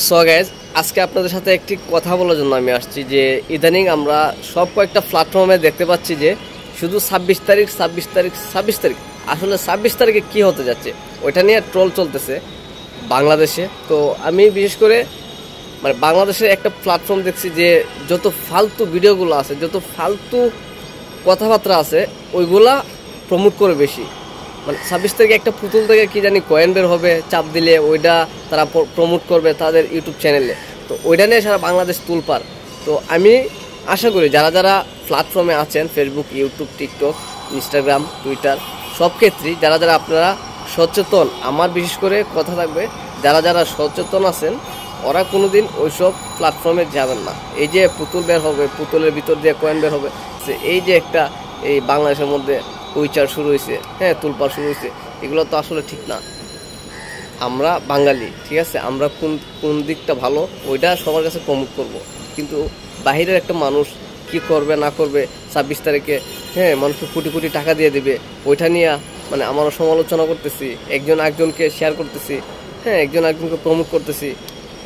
So guys, আজকে আপনাদের সাথে একটি কথা বলার জন্য আমি আসছি যে ইদানিং আমরা সব কয়েকটা প্ল্যাটফর্মে দেখতে পাচ্ছি যে শুধু 26 তারিখ আসলে 26 তারিখে কী হতে যাচ্ছে ওইটা নিয়ে ট্রোল চলতেছে বাংলাদেশে। তো আমি বিশেষ করে বাংলাদেশের একটা প্ল্যাটফর্ম দেখছি যে যত ফালতু ভিডিওগুলো আছে, যত ফালতু কথাবার্তা আছে, ওইগুলা প্রমোট করে বেশি। 26 তারিখে একটা পুতুল থেকে কি জানি কয়েন বের হবে, চাপ দিলে ওইটা তারা প্রমোট করবে তাদের ইউটিউব চ্যানেলে। তো ওইটা নিয়ে সারা বাংলাদেশ তুলপার। তো আমি আশা করি যারা যারা প্ল্যাটফর্মে আছেন, Facebook, YouTube, TikTok, Instagram, Twitter, সব ক্ষেত্রেই যারা যারা আপনারা সচেতন, আমার বিশেষ করে কথা থাকবে, যারা যারা সচেতন আছেন ওরা কোনোদিন ওইসব প্ল্যাটফর্মে যাবেন না। এই যে পুতুল বের হবে, পুতুলের ভিতর দিয়ে কয়েন বের হবে, এই যে একটা এই বাংলাদেশের মধ্যে উইচার শুরু হয়েছে, হ্যাঁ, তুলপার শুরু হয়েছে, এগুলো তো আসলে ঠিক না। আমরা বাঙালি, ঠিক আছে, আমরা কোন দিকটা ভালো ওইটা সবার কাছে প্রমোট করব। কিন্তু বাহিরের একটা মানুষ কি করবে না করবে 26 তারিখে, হ্যাঁ, মানুষকে কোটি কোটি টাকা দিয়ে দেবে, ওইটা নিয়ে আমরা সমালোচনা করতেছি, একজন একজনকে শেয়ার করতেছি, হ্যাঁ, একজন একজনকে প্রমোট করতেছি।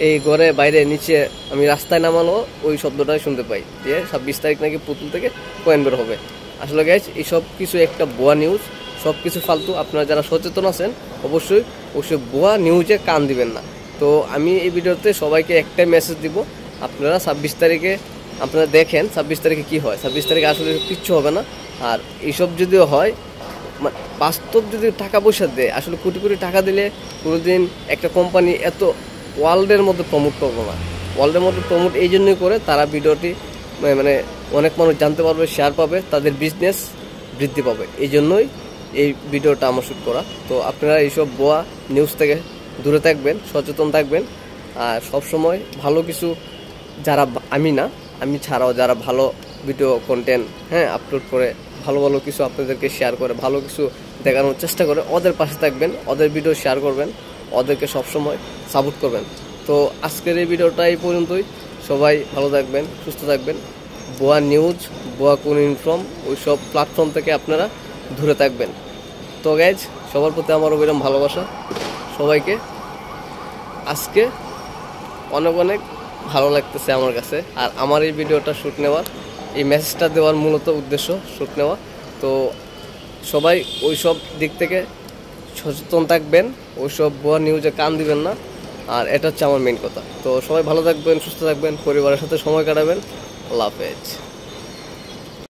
এই ঘরে বাইরে নিচে আমি রাস্তায় নামানো ওই শব্দটাই শুনতে পাই যে 26 তারিখ নাকি পুতুল থেকে কয়েন বের হবে। আসলে গাইজ, এইসব কিছু একটা ভুয়া নিউজ, সব কিছু ফালতু। আপনারা যারা সচেতন আছেন অবশ্যই ভুয়া নিউজে কান দিবেন না। তো আমি এই ভিডিওতে সবাইকে একটাই মেসেজ দিব, আপনারা 26 তারিখে আপনারা দেখেন 26 তারিখে কী হয়। 26 তারিখে আসলে কিচ্ছু হবে না। আর এইসব যদিও হয়, বাস্তব যদি টাকা পয়সা দেয়, আসলে কোটি কোটি টাকা দিলে কোনোদিন একটা কোম্পানি এত ওয়ার্ল্ডের মধ্যে প্রমোট করবো না। ওয়ার্ল্ডের মধ্যে প্রমোট এই জন্যই করে, তারা ভিডিওটি অনেক মানুষ জানতে পারবে, শেয়ার পাবে, তাদের বিজনেস বৃদ্ধি পাবে। এই জন্যই এই ভিডিওটা আমার শ্যুট করা। তো আপনারা এইসব ভুয়া নিউজ থেকে দূরে থাকবেন, সচেতন থাকবেন। আর সবসময় ভালো কিছু, যারা আমি ছাড়াও যারা ভালো ভিডিও কন্টেন্ট, হ্যাঁ, আপলোড করে ভালো ভালো কিছু আপনাদেরকে শেয়ার করে, ভালো কিছু দেখানোর চেষ্টা করে, ওদের পাশে থাকবেন, ওদের ভিডিও শেয়ার করবেন, ওদেরকে সবসময় সাপোর্ট করবেন। তো আজকের এই ভিডিওটা এই পর্যন্তই। সবাই ভালো থাকবেন, সুস্থ থাকবেন। ভুয়া নিউজ, ভুয়া কোন ইনফর্ম, ওই সব প্ল্যাটফর্ম থেকে আপনারা দূরে থাকবেন। তো গাইজ, সবার প্রতি আমার অবিরাম ভালোবাসা। সবাইকে আজকে অনেক অনেক ভালো লাগতেছে আমার কাছে। আর আমার এই ভিডিওটা শ্যুট নেওয়ার, এই মেসেজটা দেওয়ার মূলত উদ্দেশ্য শ্যুট নেওয়া। তো সবাই ওই সব দিক থেকে সচেতন থাকবেন, ওইসব ভুয়া নিউজে কান দিবেন না। আর এটা হচ্ছে আমার মেইন কথা। তো সবাই ভালো থাকবেন, সুস্থ থাকবেন, পরিবারের সাথে সময় কাটাবেন। আল্লাহ হাফেজ।